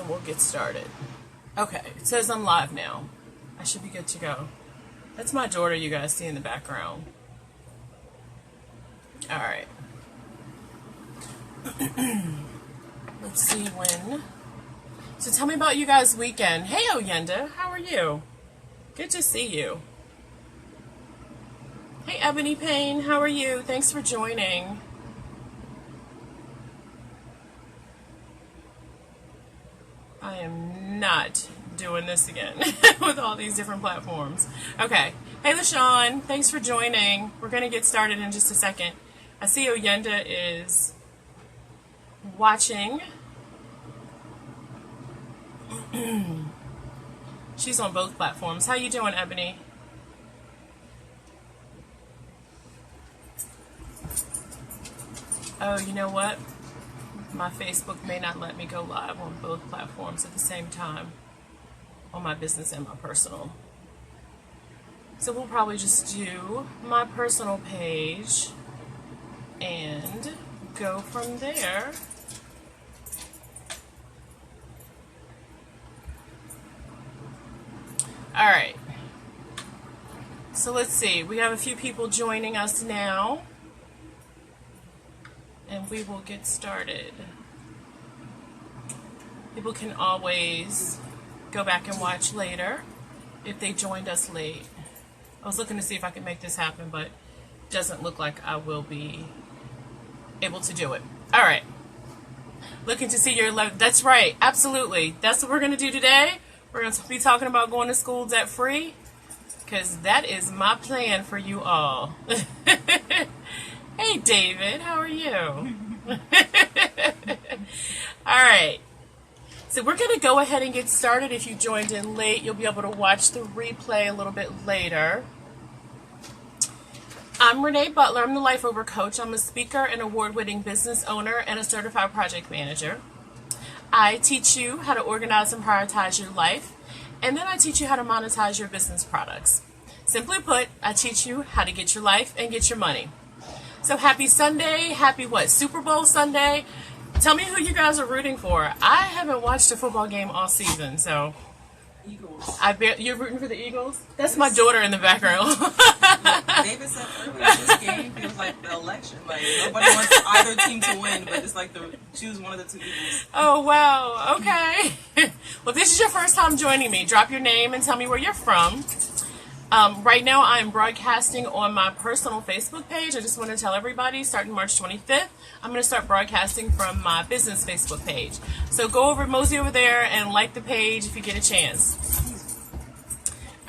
and we'll get started. Okay, it says I'm live now. I should be good to go. That's my daughter you guys see in the background. Alright. Let's see when. So tell me about you guys' weekend. Hey, Oyenda, how are you? Good to see you. Hey, Ebony Payne, how are you? Thanks for joining. I am not doing this again with all these different platforms. Okay. Hey, LaShawn, thanks for joining. We're going to get started in just a second. I see Oyenda is watching. She's on both platforms. How you doing, Ebony? Oh, you know what? My Facebook may not let me go live on both platforms at the same time, on my business and my personal. So we'll probably just do my personal page and go from there. All right. So let's see. We have a few people joining us now, and we will get started. People can always go back and watch later if they joined us late. I was looking to see if I could make this happen, but it doesn't look like I will be able to do it. All right. Looking to see your 11. That's right. Absolutely. That's what we're going to do today. We're going to be talking about going to school debt free, because that is my plan for you all. Hey, David. How are you? All right. So we're going to go ahead and get started. If you joined in late, you'll be able to watch the replay a little bit later. I'm Renee Butler. I'm the Life Over Coach. I'm a speaker, an award-winning business owner, and a certified project manager. I teach you how to organize and prioritize your life, and then I teach you how to monetize your business products. Simply put, I teach you how to get your life and get your money. So happy Sunday. Happy what? Super Bowl Sunday. Tell me who you guys are rooting for. I haven't watched a football game all season, so. Eagles. You're rooting for the Eagles? That's my daughter in the background. David said earlier, this game feels like the election. Like, nobody wants either team to win, but it's like choose one of the two Eagles. Oh, wow. Okay. Well, if this is your first time joining me, drop your name and tell me where you're from. Right now, I'm broadcasting on my personal Facebook page. I just want to tell everybody, starting March 25th, I'm going to start broadcasting from my business Facebook page. So go over, mosey over there, and like the page if you get a chance.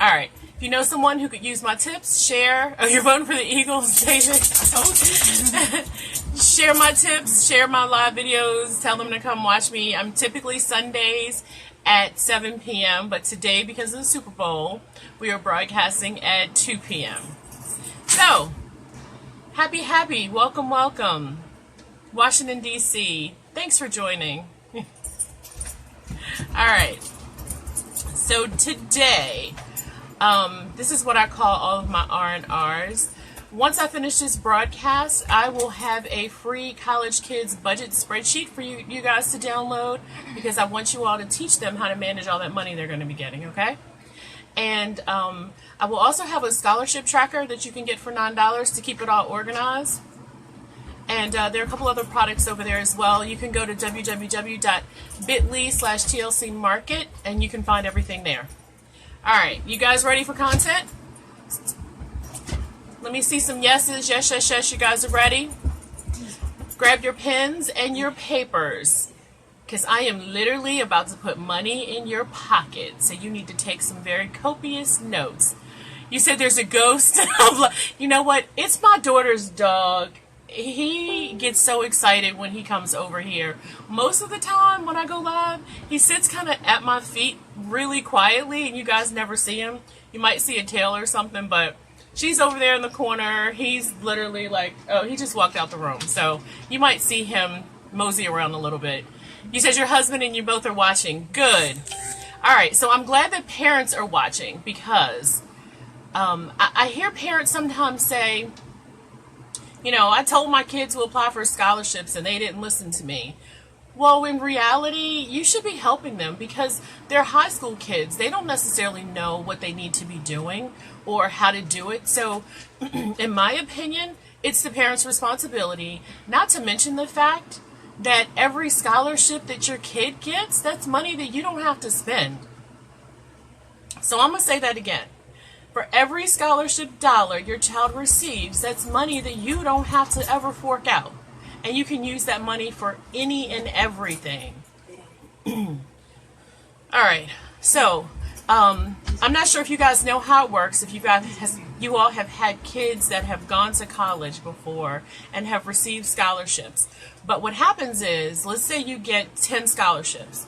All right. If you know someone who could use my tips, share. Oh, you're voting for the Eagles, David? I told you. Share my tips, share my live videos, tell them to come watch me. I'm typically Sundays at 7 p.m., but today, because of the Super Bowl, we are broadcasting at 2 p.m. So, happy, welcome. Washington, D.C., thanks for joining. All right, so today, this is what I call all of my R&Rs. Once I finish this broadcast, I will have a free college kids budget spreadsheet for you guys to download, because I want you all to teach them how to manage all that money they're going to be getting, okay? And I will also have a scholarship tracker that you can get for $9 to keep it all organized. And there are a couple other products over there as well. You can go to www.bit.ly/TLC Market, and you can find everything there. All right, you guys ready for content? Let me see some yeses. Yes. You guys are ready? Grab your pens and your papers, because I am literally about to put money in your pocket. So you need to take some very copious notes. You said there's a ghost. You know what? It's my daughter's dog. He gets so excited when he comes over here. Most of the time when I go live, he sits kind of at my feet really quietly, and you guys never see him. You might see a tail or something, but she's over there in the corner. He's literally like, oh, he just walked out the room. So you might see him mosey around a little bit. You said your husband and you both are watching. Good. All right, so I'm glad that parents are watching, because I hear parents sometimes say, you know, I told my kids to apply for scholarships and they didn't listen to me. Well, in reality, you should be helping them because they're high school kids. They don't necessarily know what they need to be doing or how to do it. So, in my opinion, it's the parents' responsibility, not to mention the fact that every scholarship that your kid gets, that's money that you don't have to spend. So I'm going to say that again. For every scholarship dollar your child receives, that's money that you don't have to ever fork out. And you can use that money for any and everything. All right. So, I'm not sure if you guys know how it works. If you all have had kids that have gone to college before and have received scholarships. But what happens is, let's say you get 10 scholarships.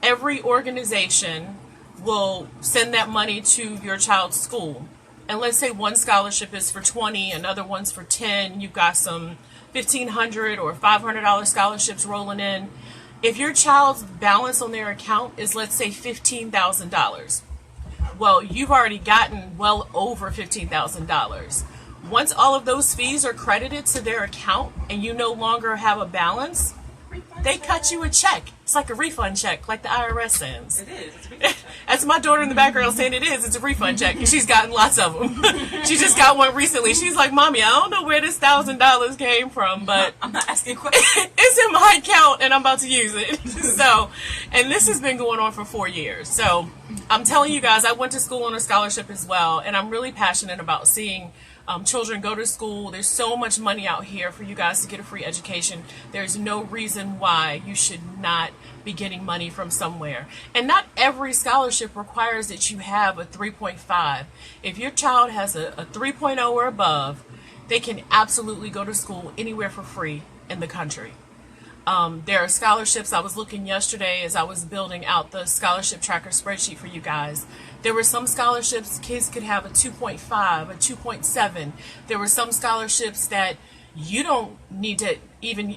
Every organization will send that money to your child's school. And let's say one scholarship is for 20, another one's for 10. You've got some $1,500 or $500 scholarships rolling in. If your child's balance on their account is, let's say, $15,000, well, you've already gotten well over $15,000. Once all of those fees are credited to their account and you no longer have a balance, they cut you a check. It's like a refund check, like the IRS sends. It is. It's a refund check. That's my daughter in the background saying it is. It's a refund check. And she's gotten lots of them. She just got one recently. She's like, Mommy, I don't know where this $1,000 came from, but I'm not asking questions. it's in my account and I'm about to use it. So, and this has been going on for 4 years. So I'm telling you guys, I went to school on a scholarship as well. And I'm really passionate about seeing children go to school. There's so much money out here for you guys to get a free education. There's no reason why you should not be getting money from somewhere. And not every scholarship requires that you have a 3.5. If your child has a 3.0 or above, they can absolutely go to school anywhere for free in the country. There are scholarships. I was looking yesterday as I was building out the scholarship tracker spreadsheet for you guys. There were some scholarships kids could have a 2.5, a 2.7. There were some scholarships that you don't need to even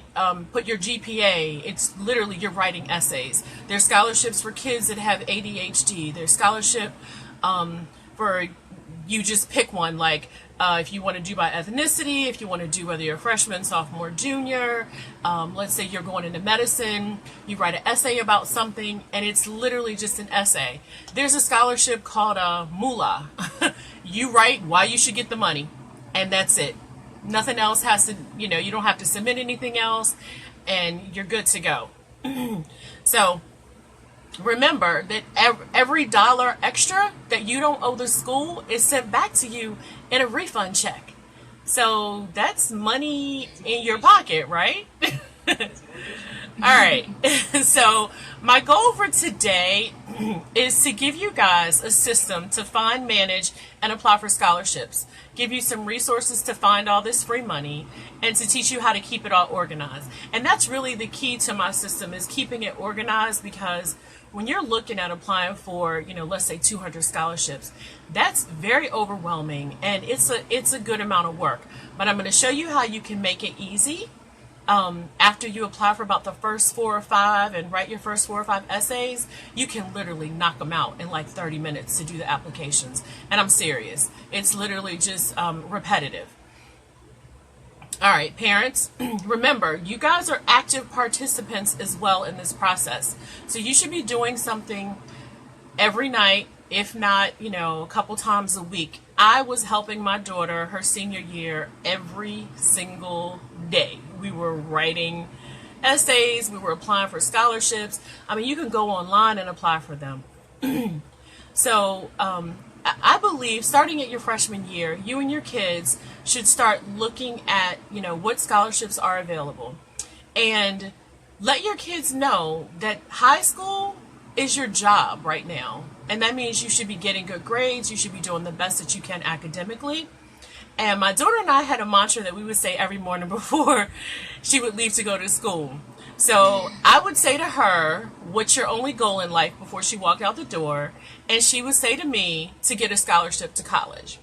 put your GPA. It's literally you're writing essays. There's scholarships for kids that have ADHD. There's scholarship for you just pick one, like if you want to do by ethnicity, if you want to do whether you're a freshman, sophomore, junior, let's say you're going into medicine, you write an essay about something, and it's literally just an essay. There's a scholarship called MULA. You write why you should get the money, and that's it. Nothing else has to, you don't have to submit anything else, and you're good to go. So remember that every dollar extra that you don't owe the school is sent back to you in a refund check. So that's money in your pocket, right? All right. So my goal for today is to give you guys a system to find, manage, and apply for scholarships. Give you some resources to find all this free money and to teach you how to keep it all organized. And that's really the key to my system, is keeping it organized, because when you're looking at applying for, let's say 200 scholarships, that's very overwhelming and it's a good amount of work. But I'm going to show you how you can make it easy. After you apply for about the first 4 or 5 and write your first 4 or 5 essays, you can literally knock them out in like 30 minutes to do the applications. And I'm serious. It's literally just repetitive. All right, parents, remember, you guys are active participants as well in this process. So you should be doing something every night, if not, a couple times a week. I was helping my daughter her senior year every single day. We were writing essays, we were applying for scholarships. I mean, you can go online and apply for them. So I believe starting at your freshman year, you and your kids should start looking at, what scholarships are available. And let your kids know that high school is your job right now. And that means you should be getting good grades. You should be doing the best that you can academically. And my daughter and I had a mantra that we would say every morning before she would leave to go to school. So I would say to her, what's your only goal in life, before she walked out the door? And she would say to me, to get a scholarship to college.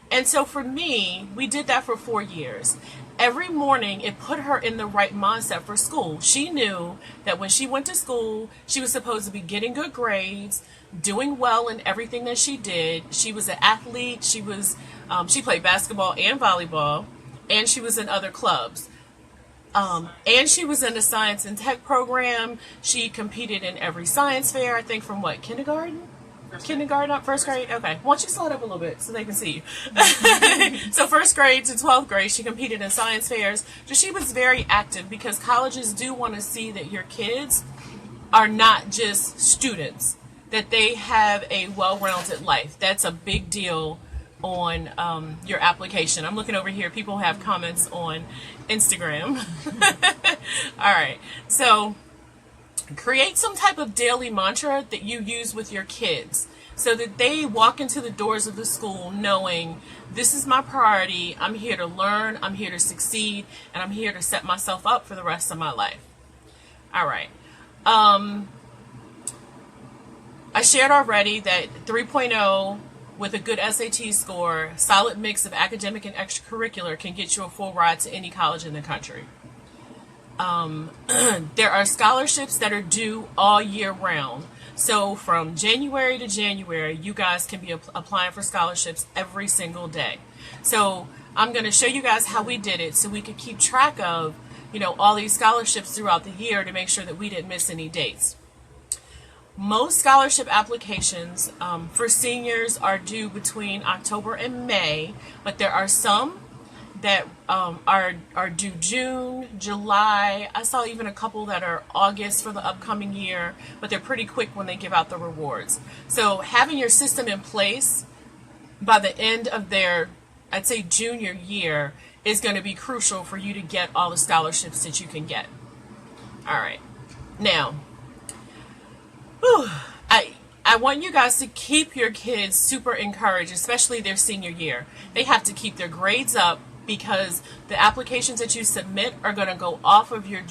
And so for me, we did that for 4 years. Every morning, it put her in the right mindset for school. She knew that when she went to school, she was supposed to be getting good grades, doing well in everything that she did. She was an athlete. She played basketball and volleyball, and she was in other clubs. And she was in the science and tech program. She competed in every science fair, I think from what, kindergarten? First grade? Okay. Why don't you slow it up a little bit so they can see you? So first grade to 12th grade, she competed in science fairs. So she was very active because colleges do want to see that your kids are not just students, that they have a well-rounded life. That's a big deal on your application. I'm looking over here. People have comments on Instagram. All right. So create some type of daily mantra that you use with your kids so that they walk into the doors of the school knowing this is my priority. I'm here to learn, I'm here to succeed, and I'm here to set myself up for the rest of my life. All right. I shared already that 3.0 with a good SAT score, solid mix of academic and extracurricular can get you a full ride to any college in the country. There are scholarships that are due all year round. So from January to January, you guys can be applying for scholarships every single day. So I'm going to show you guys how we did it so we could keep track of, all these scholarships throughout the year to make sure that we didn't miss any dates. Most scholarship applications for seniors are due between October and May, but there are some that are due June, July. I saw even a couple that are August for the upcoming year, but they're pretty quick when they give out the rewards. So having your system in place by the end of their, I'd say, junior year is going to be crucial for you to get all the scholarships that you can get. All right. Now, I want you guys to keep your kids super encouraged, especially their senior year. They have to keep their grades up because the applications that you submit are going to go off of your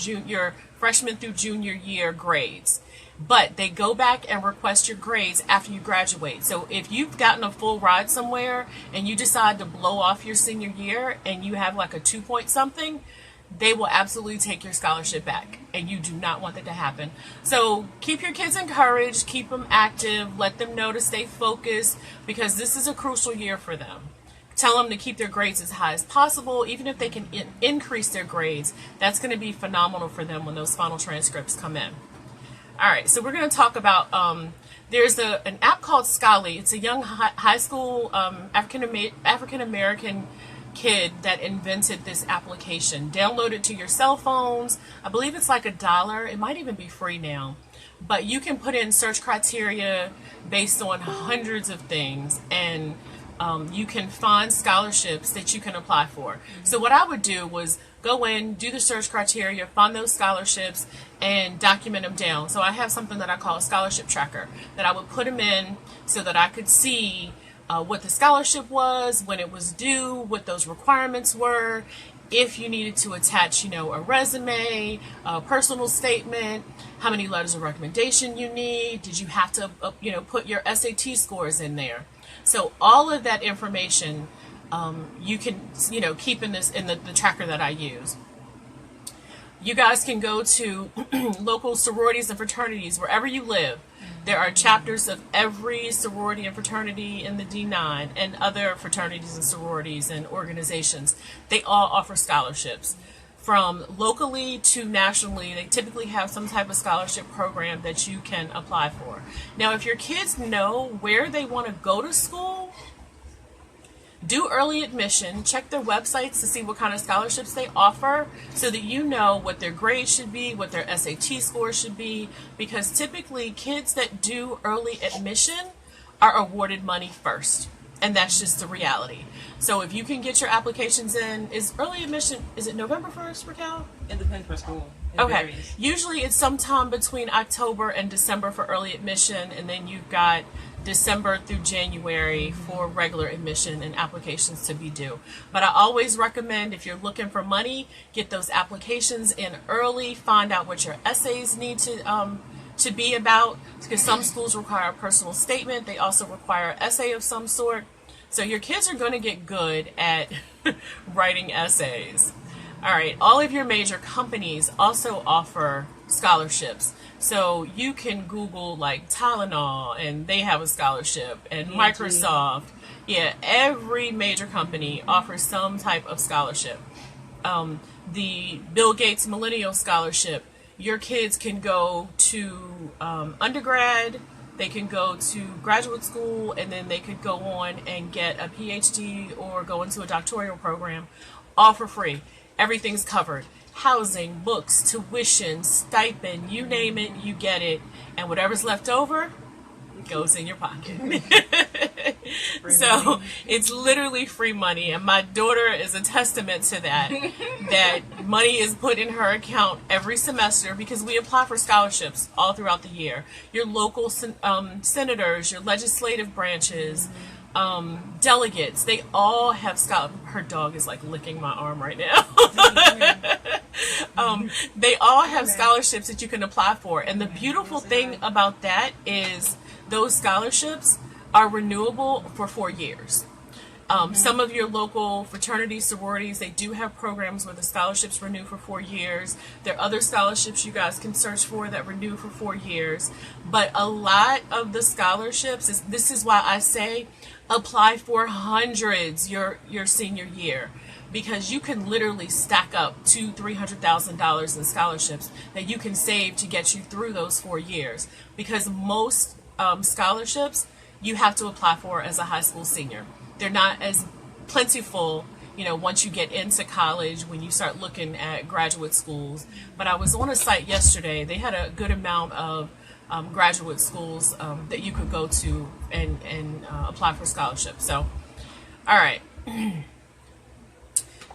freshman through junior year grades. But they go back and request your grades after you graduate. So if you've gotten a full ride somewhere and you decide to blow off your senior year and you have like a 2-point something, they will absolutely take your scholarship back, and you do not want that to happen. So keep your kids encouraged, keep them active, let them know to stay focused because this is a crucial year for them. Tell them to keep their grades as high as possible. Even if they can increase their grades, that's going to be phenomenal for them when those final transcripts come in. All right, so we're going to talk about, there's an app called Scholly. It's a young high school African-American kid that invented this application. Download it to your cell phones. I believe it's like $1. It might even be free now. But you can put in search criteria based on hundreds of things, and you can find scholarships that you can apply for. So what I would do was go in, do the search criteria, find those scholarships, and document them down. So I have something that I call a scholarship tracker that I would put them in so that I could see what the scholarship was, when it was due, what those requirements were, if you needed to attach, a resume, a personal statement, how many letters of recommendation you need, did you have to, put your SAT scores in there. So all of that information you can, keep in the tracker that I use. You guys can go to local sororities and fraternities wherever you live. There are chapters of every sorority and fraternity in the D9 and other fraternities and sororities and organizations. They all offer scholarships. From locally to nationally, they typically have some type of scholarship program that you can apply for. Now, if your kids know where they want to go to school, do early admission, check their websites to see what kind of scholarships they offer so that you know what their grades should be, what their SAT scores should be, because typically kids that do early admission are awarded money first, and that's just the reality. So if you can get your applications in, is early admission, is it November 1st, Raquel? It depends per school. Okay, usually it's sometime between October and December for early admission, and then you've got December through January for regular admission and applications to be due. But I always recommend, if you're looking for money, get those applications in early, find out what your essays need to be about, because some schools require a personal statement. They also require an essay of some sort. So your kids are going to get good at writing essays. All right, all of your major companies also offer scholarships. So you can Google like Tylenol and they have a scholarship, and Microsoft. Yeah, every major company offers some type of scholarship. the Bill Gates Millennial Scholarship. Your kids can go to undergrad, they can go to graduate school, and then they could go on and get a PhD or go into a doctoral program, all for free. Everything's covered. Housing, books, tuition, stipend, you name it, you get it. And whatever's left over goes in your pocket. So it's literally free money, and my daughter is a testament to that. That money is put in her account every semester because we apply for scholarships all throughout the year. Your local senators, your legislative branches, delegates, they all have scholarships. Her dog is like licking my arm right now. They all have scholarships that you can apply for, and the beautiful thing about that is those scholarships are renewable for 4 years. Some of your local fraternities, sororities, they do have programs where the scholarships renew for 4 years. There are other scholarships you guys can search for that renew for 4 years. But a lot of the scholarships, this is why I say apply for hundreds your senior year. Because you can literally stack up $200,000-$300,000 in scholarships that you can save to get you through those 4 years. Because most scholarships you have to apply for as a high school senior. They're not as plentiful, once you get into college, when you start looking at graduate schools. But I was on a site yesterday. They had a good amount of graduate schools that you could go to and apply for scholarships. So, all right.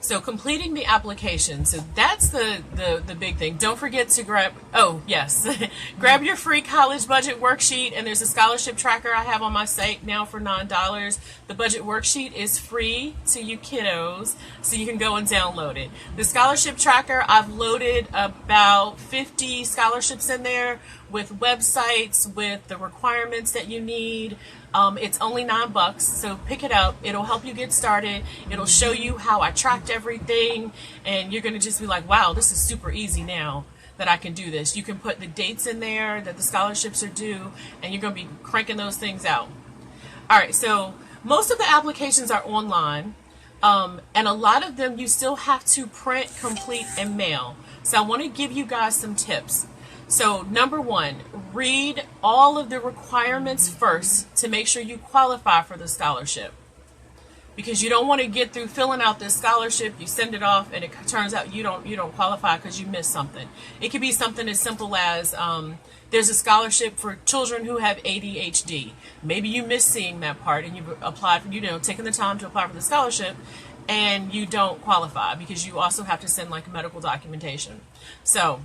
So completing the application, so that's the big thing. Don't forget to grab grab your free college budget worksheet, and there's a scholarship tracker I have on my site now for $9. The budget worksheet is free to you kiddos, so you can go and download it. The scholarship tracker, I've loaded about 50 scholarships in there with websites, with the requirements that you need. It's only $9, so pick it up. It'll help you get started. It'll show you how I tracked everything, and you're going to just be like, wow, this is super easy now that I can do this. You can put the dates in there that the scholarships are due, and you're going to be cranking those things out. All right, so most of the applications are online, and a lot of them you still have to print, complete, and mail. So I want to give you guys some tips. So number one, read all of the requirements first to make sure you qualify for the scholarship. Because you don't want to get through filling out this scholarship, you send it off, and it turns out you don't qualify because you missed something. It could be something as simple as there's a scholarship for children who have ADHD. Maybe you missed seeing that part, and you've applied for, taking the time to apply for the scholarship, and you don't qualify because you also have to send like medical documentation. So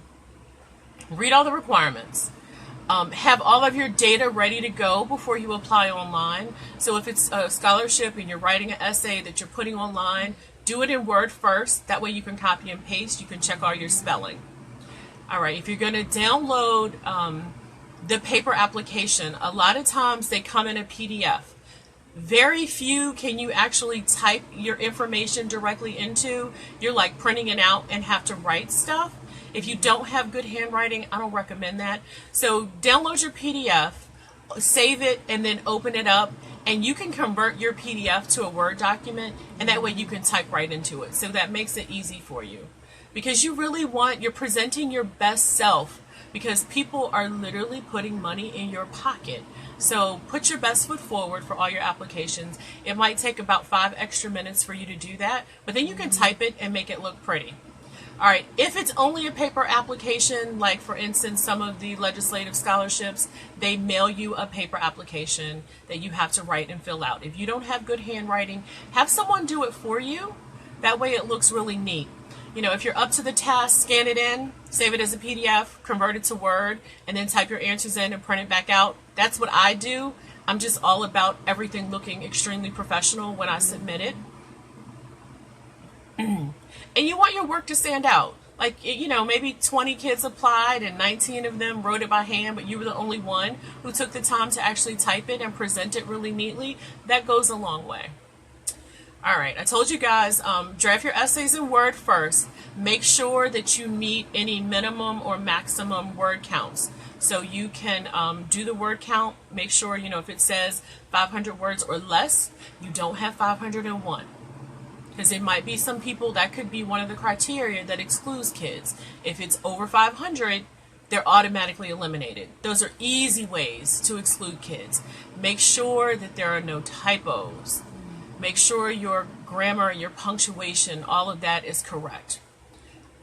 read all the requirements. Have all of your data ready to go before you apply online. So if it's a scholarship and you're writing an essay that you're putting online, do it in Word first. That way you can copy and paste. You can check all your spelling. All right, if you're going to download the paper application, a lot of times they come in a PDF. Very few can you actually type your information directly into. You're like printing it out and have to write stuff. If you don't have good handwriting, I don't recommend that. So download your PDF, save it, and then open it up, and you can convert your PDF to a Word document, and that way you can type right into it. So that makes it easy for you. Because you're presenting your best self, because people are literally putting money in your pocket. So put your best foot forward for all your applications. It might take about 5 extra minutes for you to do that, but then you can type it and make it look pretty. All right, if it's only a paper application, like for instance, some of the legislative scholarships, they mail you a paper application that you have to write and fill out. If you don't have good handwriting, have someone do it for you. That way it looks really neat. If you're up to the task, scan it in, save it as a PDF, convert it to Word, and then type your answers in and print it back out. That's what I do. I'm just all about everything looking extremely professional when I submit it. And you want your work to stand out. Like, maybe 20 kids applied and 19 of them wrote it by hand, but you were the only one who took the time to actually type it and present it really neatly. That goes a long way. All right, I told you guys, draft your essays in Word first. Make sure that you meet any minimum or maximum word counts. So you can do the word count. Make sure, if it says 500 words or less, you don't have 501. Because there might be some people that could be one of the criteria that excludes kids. If it's over 500, they're automatically eliminated. Those are easy ways to exclude kids. Make sure that there are no typos. Make sure your grammar, your punctuation, all of that is correct.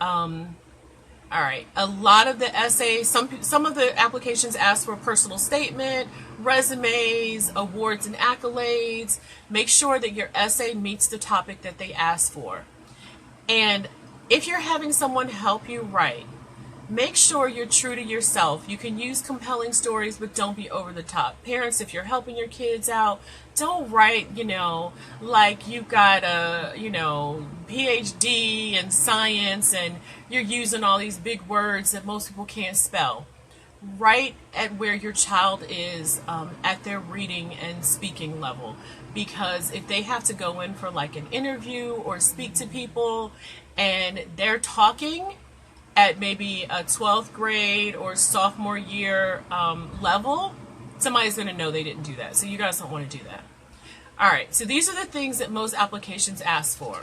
All right. A lot of the essays, some of the applications ask for a personal statement, resumes, awards and accolades. Make sure that your essay meets the topic that they ask for. And if you're having someone help you write, make sure you're true to yourself. You can use compelling stories, but don't be over the top. Parents, if you're helping your kids out, don't write, like you've got a, PhD in science and you're using all these big words that most people can't spell. Write at where your child is at their reading and speaking level. Because if they have to go in for like an interview or speak to people and they're talking at maybe a 12th grade or sophomore year level, somebody's going to know they didn't do that. So you guys don't want to do that. All right, so these are the things that most applications ask for.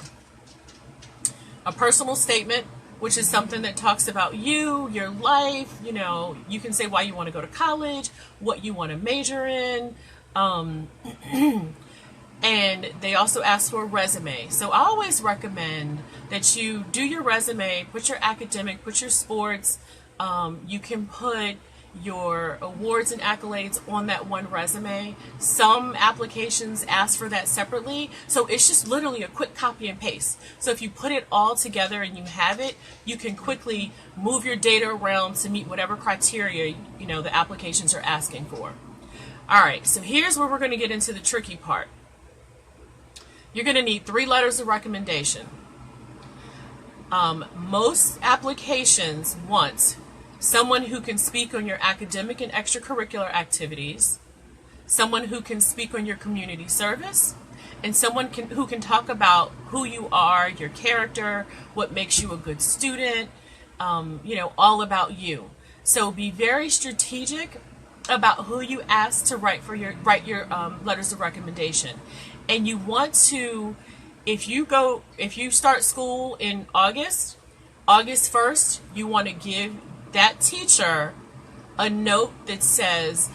A personal statement, which is something that talks about you, your life. You can say why you want to go to college, what you want to major in. And they also ask for a resume. So I always recommend that you do your resume, put your academic, put your sports. You can put your awards and accolades on that one resume. Some applications ask for that separately. So it's just literally a quick copy and paste. So if you put it all together and you have it, you can quickly move your data around to meet whatever criteria, the applications are asking for. All right, so here's where we're going to get into the tricky part. You're going to need 3 letters of recommendation. Most applications want someone who can speak on your academic and extracurricular activities, someone who can speak on your community service, and someone who can talk about who you are, your character, what makes you a good student, all about you. So be very strategic about who you ask to write your letters of recommendation. And you want to, if you start school in August 1st, you want to give that teacher a note that says,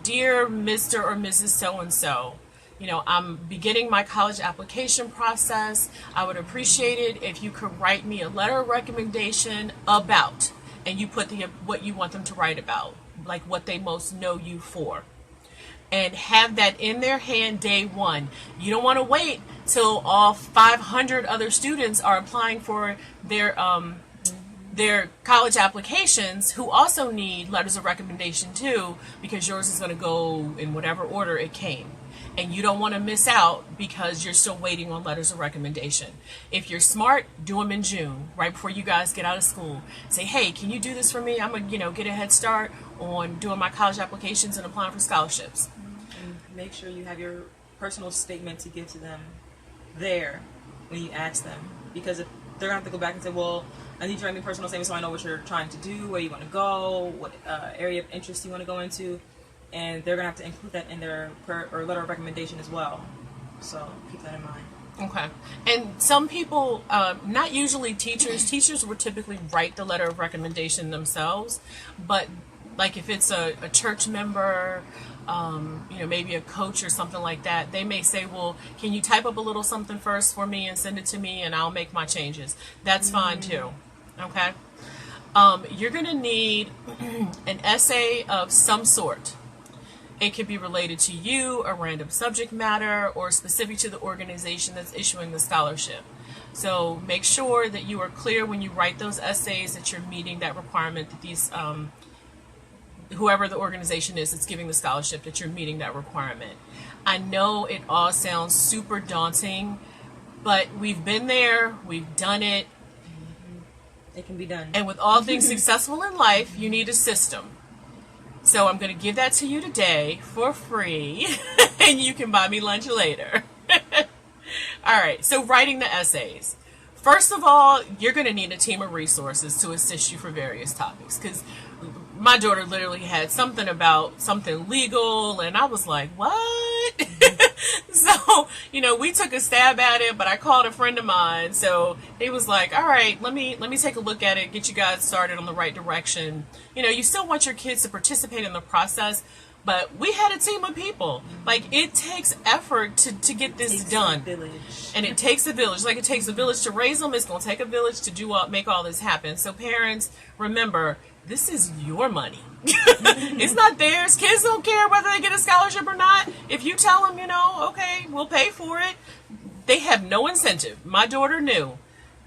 dear Mr. or Mrs. So-and-so, I'm beginning my college application process. I would appreciate it if you could write me a letter of recommendation about, and you put what you want them to write about, like what they most know you for. And have that in their hand day one. You don't want to wait till all 500 other students are applying for their college applications who also need letters of recommendation too, because yours is going to go in whatever order it came. And you don't want to miss out because you're still waiting on letters of recommendation. If you're smart, do them in June, right before you guys get out of school. Say, hey, can you do this for me? I'm going to, get a head start on doing my college applications and applying for scholarships. And make sure you have your personal statement to give to them there when you ask them. Because if they're going to have to go back and say, well, I need to write me a personal statement so I know what you're trying to do, where you want to go, what area of interest you want to go into. And they're going to have to include that in their letter of recommendation as well. So keep that in mind. Okay. And some people, not usually teachers would typically write the letter of recommendation themselves. But like if it's a church member, maybe a coach or something like that, they may say, well, can you type up a little something first for me and send it to me and I'll make my changes. That's fine too. Okay. You're going to need an essay of some sort. It could be related to you, a random subject matter, or specific to the organization that's issuing the scholarship. So make sure that you are clear when you write those essays that you're meeting that requirement, that these, whoever the organization is that's giving the scholarship, that you're meeting that requirement. I know it all sounds super daunting, but we've been there, we've done it. It can be done. And with all things successful in life, you need a system. So I'm going to give that to you today for free, and you can buy me lunch later. All right, so writing the essays. First of all, you're going to need a team of resources to assist you for various topics, because my daughter literally had something about something legal, and I was like, what? So, we took a stab at it, but I called a friend of mine. So he was like, all right, let me take a look at it, get you guys started on the right direction. You still want your kids to participate in the process, but we had a team of people. Like, it takes effort to get this done. And it takes a village. Like, it takes a village to raise them. It's going to take a village to make all this happen. So parents, remember, this is your money. It's not theirs. Kids don't care whether they get a scholarship or not. If you tell them, okay, we'll pay for it, they have no incentive. My daughter knew,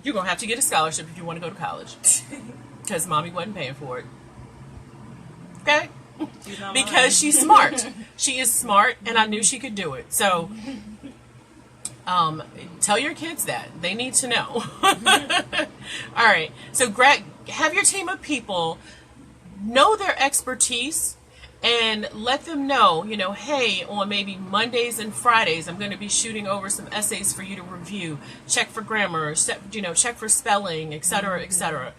you're going to have to get a scholarship if you want to go to college. Because mommy wasn't paying for it. Okay? Because she's smart. She is smart, and I knew she could do it. So, tell your kids that. They need to know. All right. So, have your team of people know their expertise and let them know, hey, on maybe Mondays and Fridays, I'm going to be shooting over some essays for you to review. Check for grammar, check for spelling, etc., etc.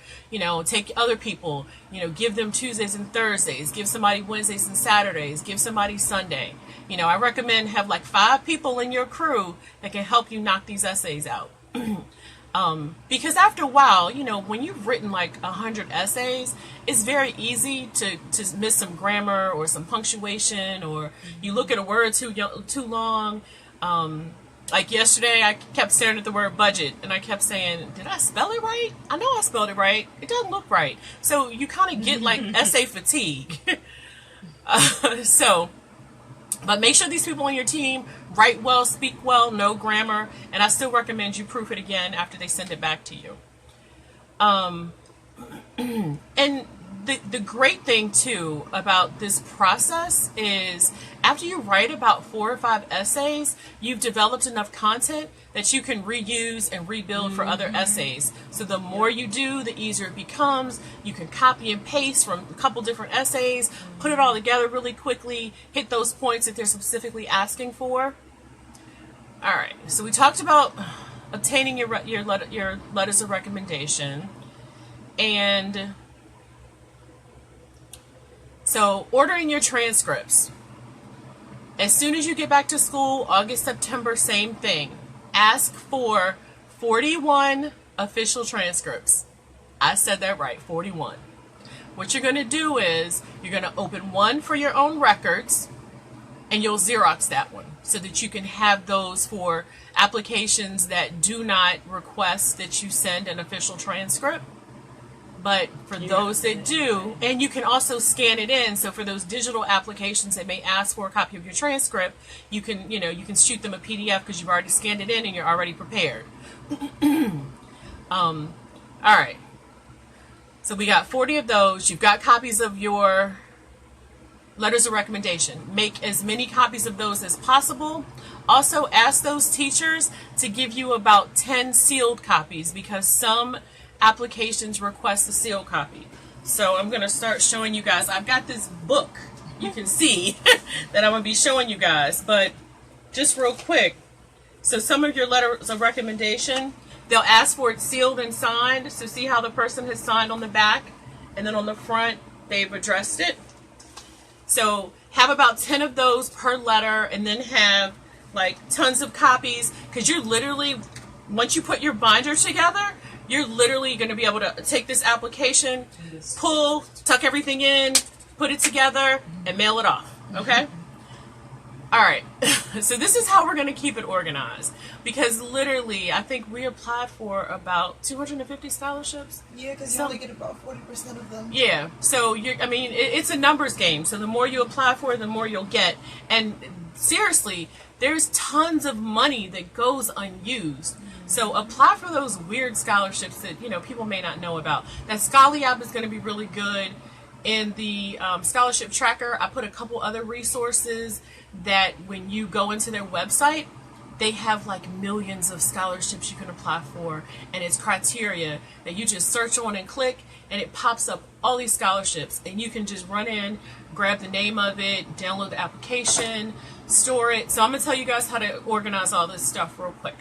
Take other people, give them Tuesdays and Thursdays, give somebody Wednesdays and Saturdays, give somebody Sunday. I recommend have like 5 people in your crew that can help you knock these essays out. Because after a while, when you've written like 100 essays, it's very easy to miss some grammar or some punctuation, or you look at a word too long. Like yesterday, I kept staring at the word budget, and I kept saying, did I spell it right? I know I spelled it right. It doesn't look right. So you kind of get like essay fatigue. But make sure these people on your team write well, speak well, know grammar, and I still recommend you proof it again after they send it back to you. And the great thing, too, about this process is after you write about 4 or 5 essays, you've developed enough content that you can reuse and rebuild for other essays. So the more you do, the easier it becomes. You can copy and paste from a couple different essays, put it all together really quickly, hit those points that they're specifically asking for. All right, so we talked about obtaining your letters of recommendation, and so ordering your transcripts. As soon as you get back to school, August, September, same thing. Ask for 41 official transcripts. I said that right, 41. What you're going to do is you're going to open one for your own records, and you'll Xerox that one so that you can have those for applications that do not request that you send an official transcript. But for those that do, and you can also scan it in. So for those digital applications that may ask for a copy of your transcript, you can shoot them a PDF because you've already scanned it in and you're already prepared. All right. So we got 40 of those. You've got copies of your letters of recommendation. Make as many copies of those as possible. Also, ask those teachers to give you about 10 sealed copies because some applications request a sealed copy. So I'm going to start showing you guys. I've got this book you can see that I'm going to be showing you guys, but just real quick. So some of your letters of recommendation, they'll ask for it sealed and signed. So see how the person has signed on the back, and then on the front they've addressed it. So have about 10 of those per letter, and then have like tons of copies, because you're literally, once you put your binder together, you're literally going to be able to take this application, pull, tuck everything in, put it together, and mail it off. Okay? All right. So this is how we're going to keep it organized. Because literally, I think we applied for about 250 scholarships. Yeah, because you only get about 40% of them. Yeah. So, it's a numbers game. So the more you apply for, the more you'll get. And seriously, there's tons of money that goes unused. So apply for those weird scholarships that, people may not know about. That ScholarYap is going to be really good. In the scholarship tracker, I put a couple other resources that when you go into their website, they have like millions of scholarships you can apply for. And it's criteria that you just search on and click, and it pops up all these scholarships. And you can just run in, grab the name of it, download the application, store it. So I'm going to tell you guys how to organize all this stuff real quick.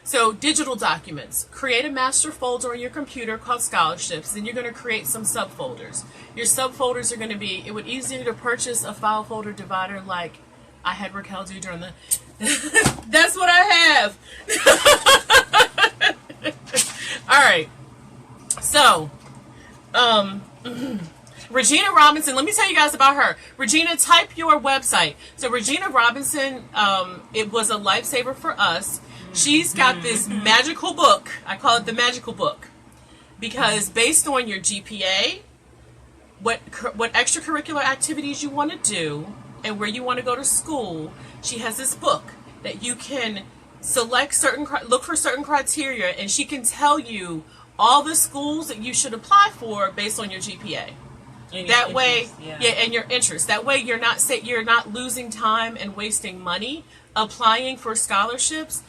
So digital documents, create a master folder on your computer called scholarships. Then you're going to create some subfolders. Your subfolders are going to be, it would be easier to purchase a file folder divider like I had Raquel do during the. That's what I have. All right. So, Regina Robinson, let me tell you guys about her. Regina, type your website. So Regina Robinson, it was a lifesaver for us. She's got this magical book. I call it the magical book. Because based on your GPA, what extracurricular activities you want to do, and where you want to go to school, she has this book that you can select look for certain criteria, and she can tell you all the schools that you should apply for based on your GPA. That way, and your interest. That way, you're not losing time and wasting money applying for scholarships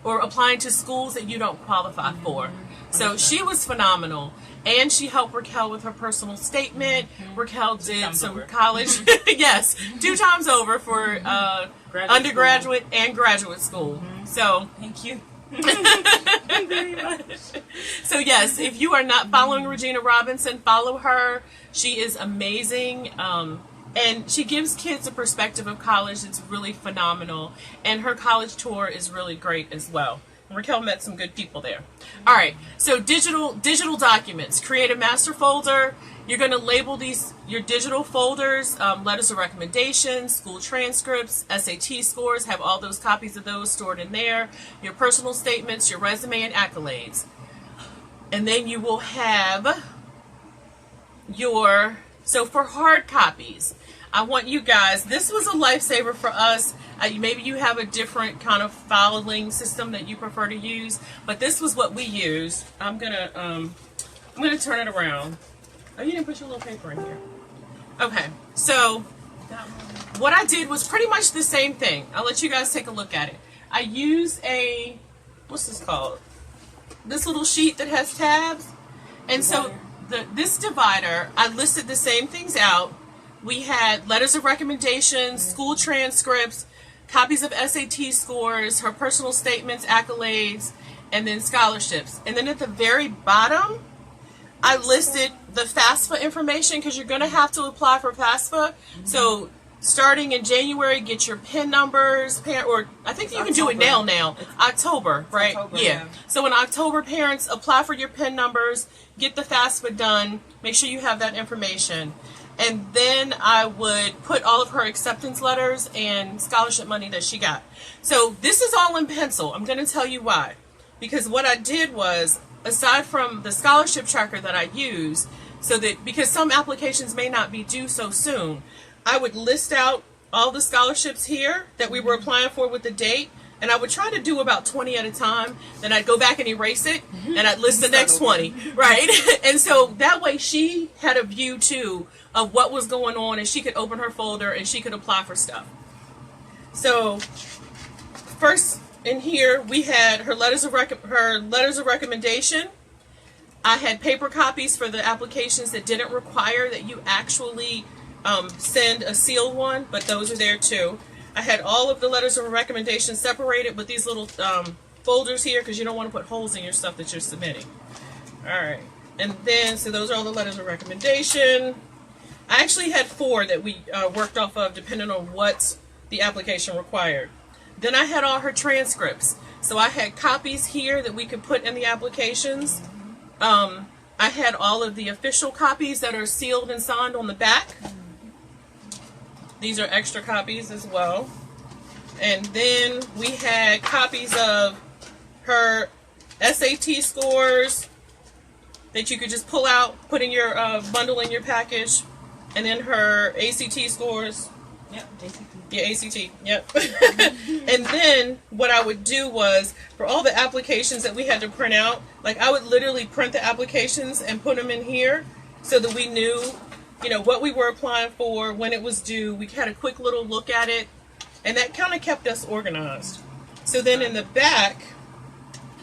or applying to schools that you don't qualify for. So she was phenomenal, and she helped Raquel with her personal statement. Raquel did some college, yes, 2 times over for undergraduate and graduate school. So thank you. Very much. So yes, if you are not following Regina Robinson, follow her. She is amazing, and she gives kids a perspective of college. It's really phenomenal, and her college tour is really great as well. Raquel met some good people there. All right, so digital documents. Create a master folder. You're going to label your digital folders, letters of recommendation, school transcripts, SAT scores, have all those copies of those stored in there, your personal statements, your resume, and accolades. And then you will have so for hard copies, I want you guys, this was a lifesaver for us. Maybe you have a different kind of filing system that you prefer to use, but this was what we used. I'm gonna turn it around. Oh, you didn't put your little paper in here. Okay, so what I did was pretty much the same thing. I'll let you guys take a look at it. I used what's this called? This little sheet that has tabs. And so this divider, I listed the same things out. We had letters of recommendation, school transcripts, copies of SAT scores, her personal statements, accolades, and then scholarships. And then at the very bottom, I listed the FAFSA information because you're going to have to apply for FAFSA. So starting in January, get your PIN numbers, or I think you can do it now. October, right? October, yeah. So in October, parents, apply for your PIN numbers, get the FAFSA done, make sure you have that information. And then I would put all of her acceptance letters and scholarship money that she got. So this is all in pencil. I'm going to tell you why. Because what I did was, aside from the scholarship tracker that I use, because some applications may not be due so soon, I would list out all the scholarships here that we were applying for with the date, and I would try to do about 20 at a time. Then I'd go back and erase it, and I'd list the next 20, right? And so that way she had a view, too, of what was going on, and she could open her folder, and she could apply for stuff. So first in here, we had her letters of recommendation. I had paper copies for the applications that didn't require that you actually send a sealed one, but those are there too. I had all of the letters of recommendation separated with these little folders here because you don't want to put holes in your stuff that you're submitting. All right, and then so those are all the letters of recommendation. I actually had 4 that we worked off of depending on what the application required. Then I had all her transcripts. So I had copies here that we could put in the applications. I had all of the official copies that are sealed and signed on the back. These are extra copies as well. And then we had copies of her SAT scores that you could just pull out, put in your bundle in your package. And then her ACT scores. Yep, ACT. Yeah, ACT. Yep. And then what I would do was, for all the applications that we had to print out, like I would literally print the applications and put them in here so that we knew, what we were applying for, when it was due. We had a quick little look at it, and that kind of kept us organized. So then in the back,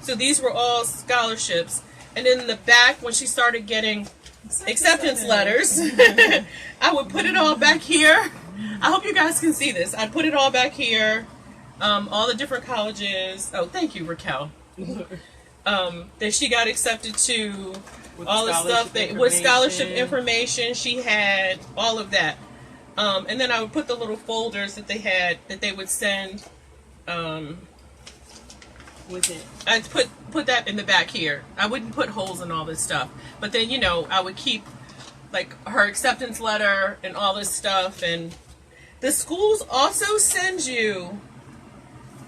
so these were all scholarships. And then in the back, when she started getting acceptance letters, I would put it all back here. I hope you guys can see this. I'd put it all back here, all the different colleges. Oh, thank you, Raquel. That she got accepted to, with all the stuff that with scholarship information. She had all of that. And then I would put the little folders that they had that they would send. With it. I'd put that in the back here. I wouldn't put holes in all this stuff. But then, I would keep like her acceptance letter and all this stuff. And the schools also send you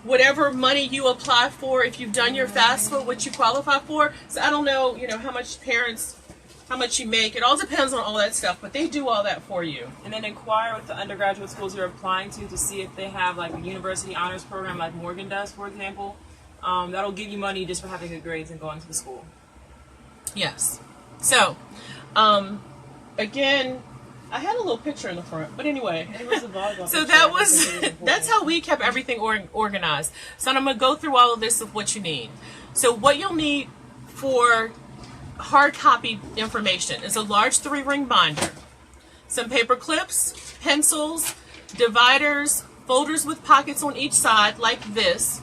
whatever money you apply for if you've done your FAFSA, what you qualify for. So I don't know, how much you make. It all depends on all that stuff, but they do all that for you. And then inquire with the undergraduate schools you're applying to see if they have like a university honors program like Morgan does, for example. That'll give you money just for having good grades and going to the school. Yes. So, again, I had a little picture in the front, but anyway. It was a volleyball So picture. that's how we kept everything organized. So I'm going to go through all of this of what you need. So what you'll need for hard copy information is a large 3-ring binder, some paper clips, pencils, dividers, folders with pockets on each side like this.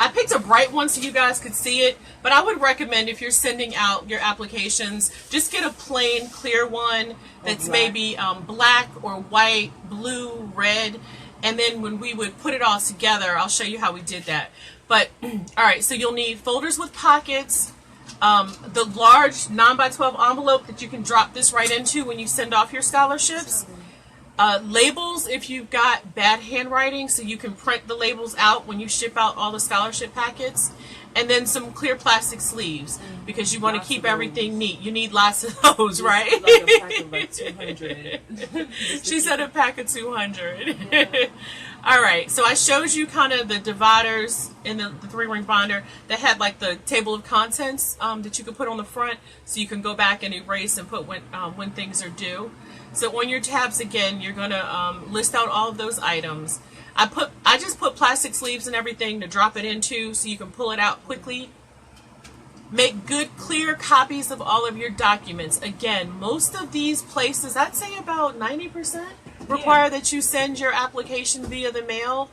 I picked a bright one so you guys could see it, but I would recommend if you're sending out your applications, just get a plain, clear one that's maybe black or white, blue, red, and then when we would put it all together, I'll show you how we did that. But, all right, so you'll need folders with pockets, the large 9x12 envelope that you can drop this right into when you send off your scholarships. Labels if you've got bad handwriting, so you can print the labels out when you ship out all the scholarship packets. And then some clear plastic sleeves because you want to keep everything neat. You need lots of those, right? Like a pack of like 200. She said a pack of 200. All right, so I showed you kind of the dividers in the 3-ring binder that had like the table of contents that you could put on the front, so you can go back and erase and put when things are due. So on your tabs again, you're gonna list out all of those items. I just put plastic sleeves and everything to drop it into, so you can pull it out quickly. Make good, clear copies of all of your documents. Again, most of these places, I'd say about 90%, require that you send your application via the mail.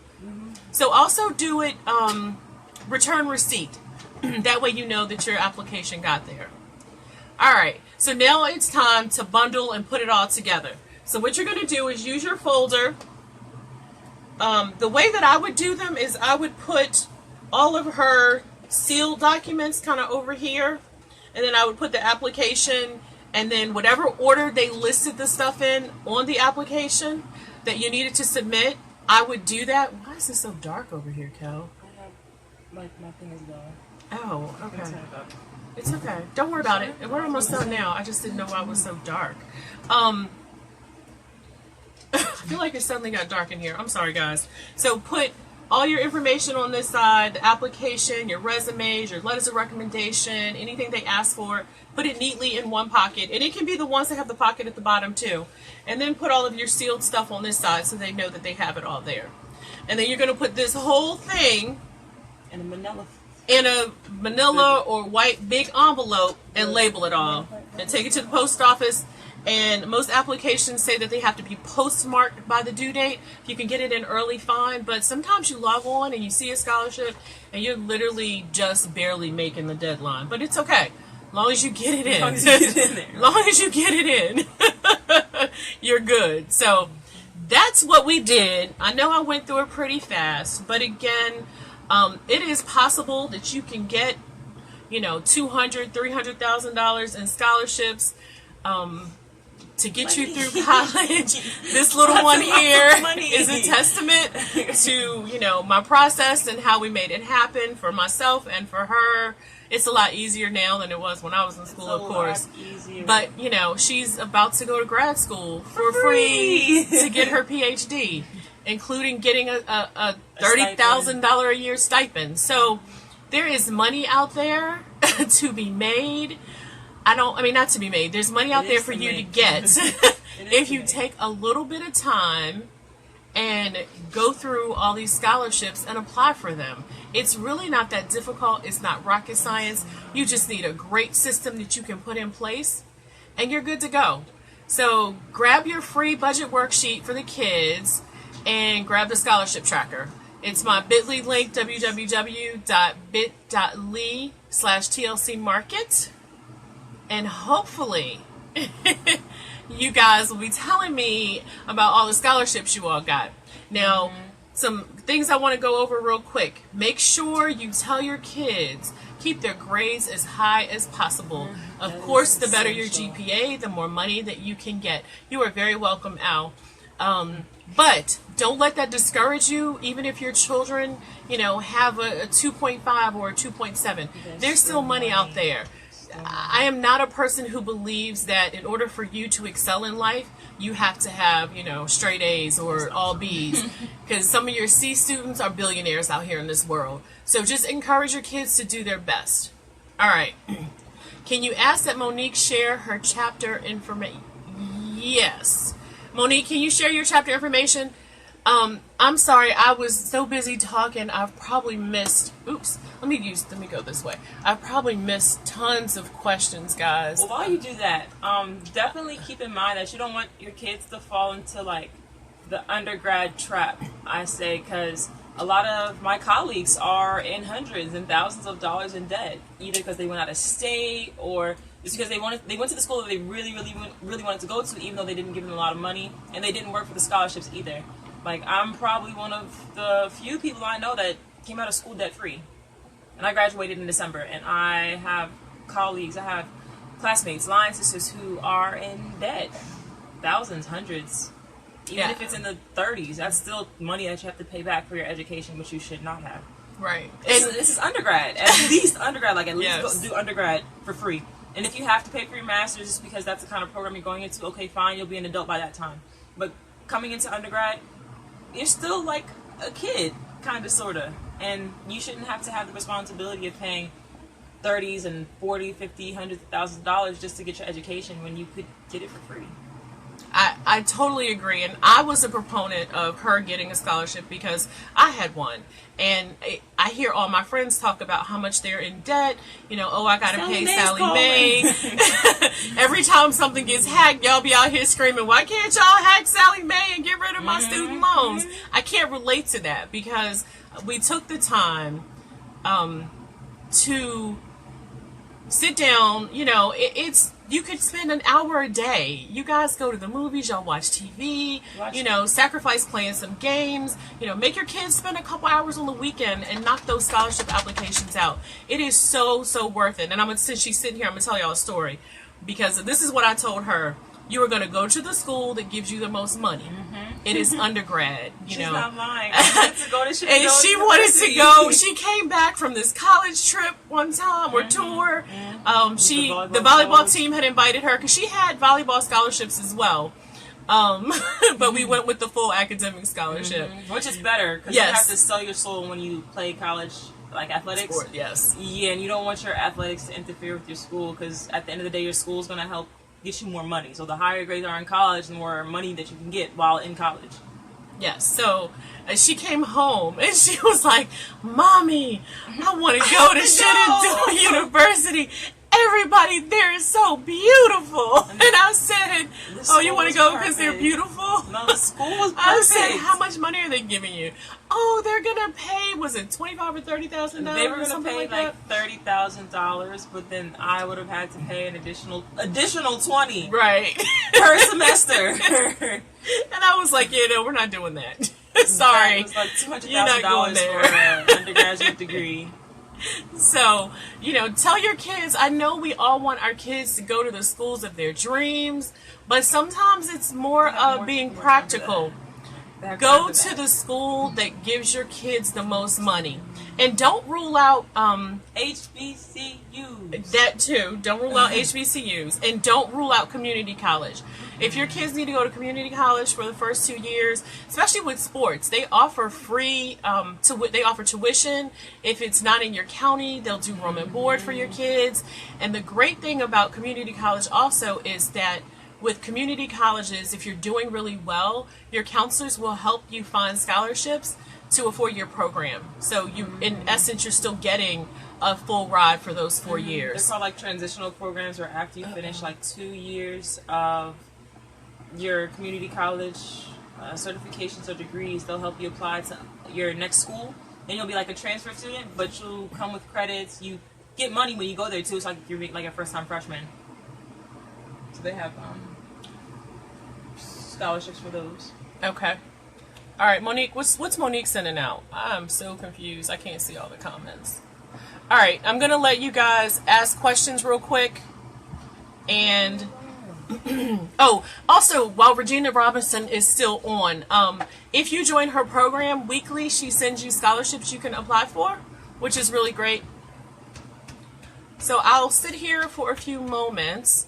So also do it, return receipt. That way you know that your application got there. All right, so now it's time to bundle and put it all together. So what you're going to do is use your folder. The way that I would do them is I would put all of her sealed documents kind of over here, and then I would put the application, and then whatever order they listed the stuff in on the application that you needed to submit, I would do that. Why is it so dark over here, Kel? I have, like, my thing is low. Oh, okay. Turn it up. It's okay. Don't worry about it. We're almost done now. I just didn't know why it was so dark. I feel like it suddenly got dark in here. I'm sorry, guys. So put all your information on this side, the application, your resumes, your letters of recommendation, anything they ask for, put it neatly in one pocket. And it can be the ones that have the pocket at the bottom too. And then put all of your sealed stuff on this side so they know that they have it all there. And then you're going to put this whole thing And a manila. in a manila or white big envelope and label it all. And take it to the post office. And most applications say that they have to be postmarked by the due date. If you can get it in early, fine. But sometimes you log on and you see a scholarship and you're literally just barely making the deadline. But it's okay. As long as you get it in. As long as you get it in there. As long as you get it in, you're good. So that's what we did. I know I went through it pretty fast. But again, it is possible that you can get, $200,000, $300,000 in scholarships. To get you through college. This little one here is a testament to, my process and how we made it happen for myself and for her. It's a lot easier now than it was when I was in school, of course. But, she's about to go to grad school for free to get her PhD, including getting a $30,000 a year stipend. So there is money out there to be made. Not to be made. There's money out there for you to get if you take a little bit of time and go through all these scholarships and apply for them. It's really not that difficult. It's not rocket science. You just need a great system that you can put in place and you're good to go. So grab your free budget worksheet for the kids and grab the scholarship tracker. It's my bit.ly link, www.bit.ly/TLC Market. And hopefully you guys will be telling me about all the scholarships you all got. Now, some things I want to go over real quick. Make sure you tell your kids, keep their grades as high as possible. Of course, the better your GPA, the more money that you can get. You are very welcome, Al. But don't let that discourage you, even if your children, have a 2.5 or a 2.7. There's still money out there. I am not a person who believes that in order for you to excel in life, you have to have, straight A's or all B's. Because some of your C students are billionaires out here in this world. So just encourage your kids to do their best. All right. Can you ask that Monique share her chapter information? Yes. Monique, can you share your chapter information? I'm sorry, I was so busy talking, I've probably missed, let me go this way. I've probably missed tons of questions, guys. Well, while you do that, definitely keep in mind that you don't want your kids to fall into, like, the undergrad trap, I say, because a lot of my colleagues are in hundreds and thousands of dollars in debt, either because they went out of state or just because they went to the school that they really wanted to go to, even though they didn't give them a lot of money, and they didn't work for the scholarships either. Like, I'm probably one of the few people I know that came out of school debt-free. And I graduated in December, and I have colleagues, I have classmates, line sisters who are in debt. Thousands, hundreds. Even if it's in the 30s, that's still money that you have to pay back for your education, which you should not have. Right. This is undergrad. At least undergrad. Like, at least go do undergrad for free. And if you have to pay for your master's just because that's the kind of program you're going into, okay, fine, you'll be an adult by that time. But coming into undergrad, you're still like a kid, kind of, sort of. And you shouldn't have to have the responsibility of paying 30s and 40, 50, hundreds of thousands of dollars just to get your education when you could get it for free. I totally agree, and I was a proponent of her getting a scholarship because I had one, and I hear all my friends talk about how much they're in debt. I gotta pay Sally Mae. Every time something gets hacked, y'all be out here screaming, "Why can't y'all hack Sally Mae and get rid of my student loans?" I can't relate to that because we took the time to sit down. You could spend an hour a day. You guys go to the movies, y'all watch TV, sacrifice playing some games, make your kids spend a couple hours on the weekend and knock those scholarship applications out. It is so, so worth it. And since she's sitting here, I'm going to tell y'all a story because this is what I told her. You are going to go to the school that gives you the most money. It is undergrad, She's not lying. I wanted to go to Chicago and she wanted to go. She came back from this college trip one time or tour. The volleyball team had invited her because she had volleyball scholarships as well. But we went with the full academic scholarship, which is better because you have to sell your soul when you play college, like athletics. Sport, yes. Yeah, and you don't want your athletics to interfere with your school because at the end of the day, your school is going to help get you more money. So the higher grades are in college, the more money that you can get while in college. Yes. So she came home and she was like, "Mommy, I want to go to Shenandoah University. Everybody there is so beautiful." And I said, "Oh, you want to go because they're beautiful?" No, the school was perfect. I said, "How much money are they giving you?" "Oh, they're gonna pay. Was it $25,000 or $30,000?" They were gonna pay like $30,000, but then I would have had to pay an additional $20 right per semester. And I was like, "Yeah, no, we're not doing that." Sorry, it was like $200,000 for an undergraduate degree. So, tell your kids, I know we all want our kids to go to the schools of their dreams, but sometimes it's more of being practical. Go to the school that gives your kids the most money. And don't rule out HBCUs. That too. Don't rule out HBCUs. And don't rule out community college. If your kids need to go to community college for the first 2 years, especially with sports, they offer free, they offer tuition. If it's not in your county, they'll do room and board for your kids. And the great thing about community college also is that with community colleges, if you're doing really well, your counselors will help you find scholarships to a 4-year program. So in essence, you're still getting a full ride for those 4 years. It's called like transitional programs where after you finish like 2 years of your community college certifications or degrees, they'll help you apply to your next school. Then you'll be like a transfer student, but you'll come with credits. You get money when you go there too. It's like you're like a first-time freshman. So they have scholarships for those. Okay. All right, Monique, what's Monique sending out? I'm so confused. I can't see all the comments. All right, I'm going to let you guys ask questions real quick. And, oh, also, while Regina Robinson is still on, if you join her program weekly, she sends you scholarships you can apply for, which is really great. So I'll sit here for a few moments.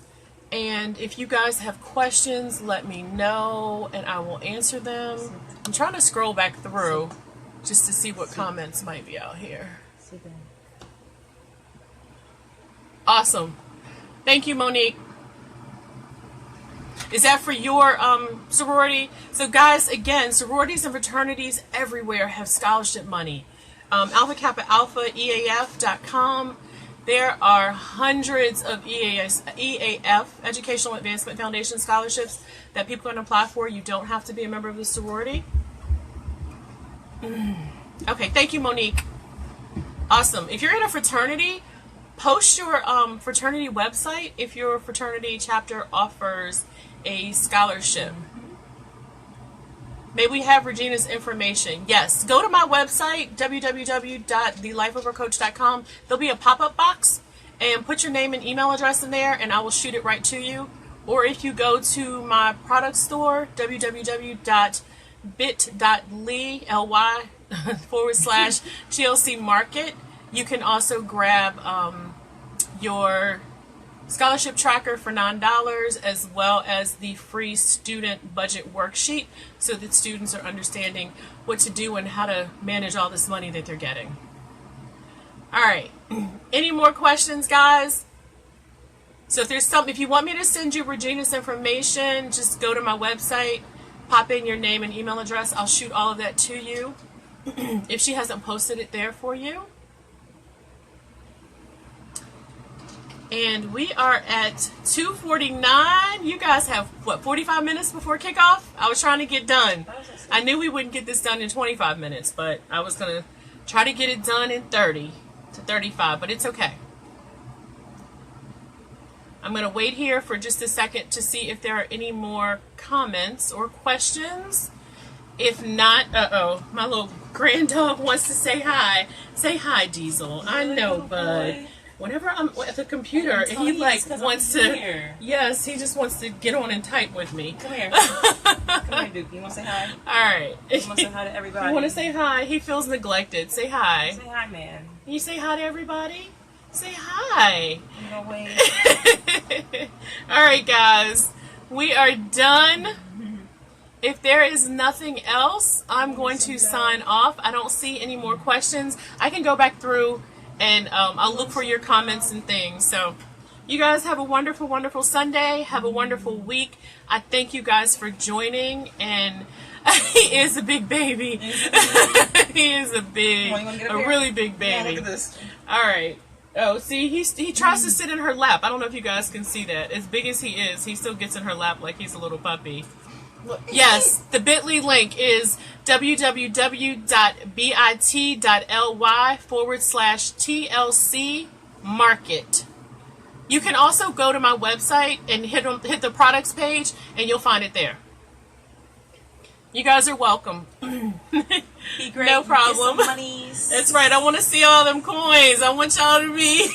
And if you guys have questions, let me know, and I will answer them. I'm trying to scroll back through just to see what comments might be out here. Awesome. Thank you, Monique. Is that for your sorority? So, guys, again, sororities and fraternities everywhere have scholarship money. Alpha Kappa Alpha, EAF.com. There are hundreds of EAF, Educational Advancement Foundation scholarships that people can apply for. You don't have to be a member of the sorority. Okay, thank you, Monique. Awesome. If you're in a fraternity, post your fraternity website if your fraternity chapter offers a scholarship. May we have Regina's information? Yes. Go to my website, www.thelifeovercoach.com. There'll be a pop-up box, and put your name and email address in there, and I will shoot it right to you. Or if you go to my product store, www.bit.ly//TLC Market, you can also grab your scholarship tracker for $9, as well as the free student budget worksheet, so that students are understanding what to do and how to manage all this money that they're getting. All right. Any more questions, guys? So if you want me to send you Regina's information, just go to my website, pop in your name and email address. I'll shoot all of that to you if she hasn't posted it there for you. And we are at 2:49. You guys have, what, 45 minutes before kickoff? I was trying to get done. I knew we wouldn't get this done in 25 minutes, but I was going to try to get it done in 30 to 35, but it's okay. I'm going to wait here for just a second to see if there are any more comments or questions. If not, my little grand dog wants to say hi. Say hi, Diesel. I know, bud. Whenever I'm at the computer, he wants to. Yes, he just wants to get on and type with me. Come here. Come here, Duke. You want to say hi? All right. You want to say hi to everybody? You want to say hi? He feels neglected. Say hi. Say hi, man. Can you say hi to everybody? Say hi. No way. All right, guys. We are done. If there is nothing else, I'm going to sign off. I don't see any more questions. I can go back through and I'll look for your comments and things. So you guys have a wonderful, wonderful Sunday. Have a wonderful week. I thank you guys for joining. And he is a big baby. He is a really big baby. Yeah, look at this. All right. Oh, see, he tries to sit in her lap. I don't know if you guys can see that. As big as he is, he still gets in her lap like he's a little puppy. Yes, the bit.ly link is www.bit.ly/TLC Market. You can also go to my website and hit the products page, and you'll find it there. You guys are welcome. Be great. No problem. That's right. I want to see all them coins. I want y'all to be...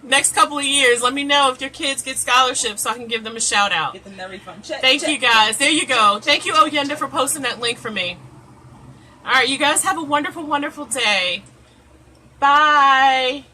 Next couple of years, let me know if your kids get scholarships so I can give them a shout out. Get them that refund. Check, Thank you guys. There you go. Thank you, Oyenda, for posting that link for me. All right, you guys have a wonderful, wonderful day. Bye.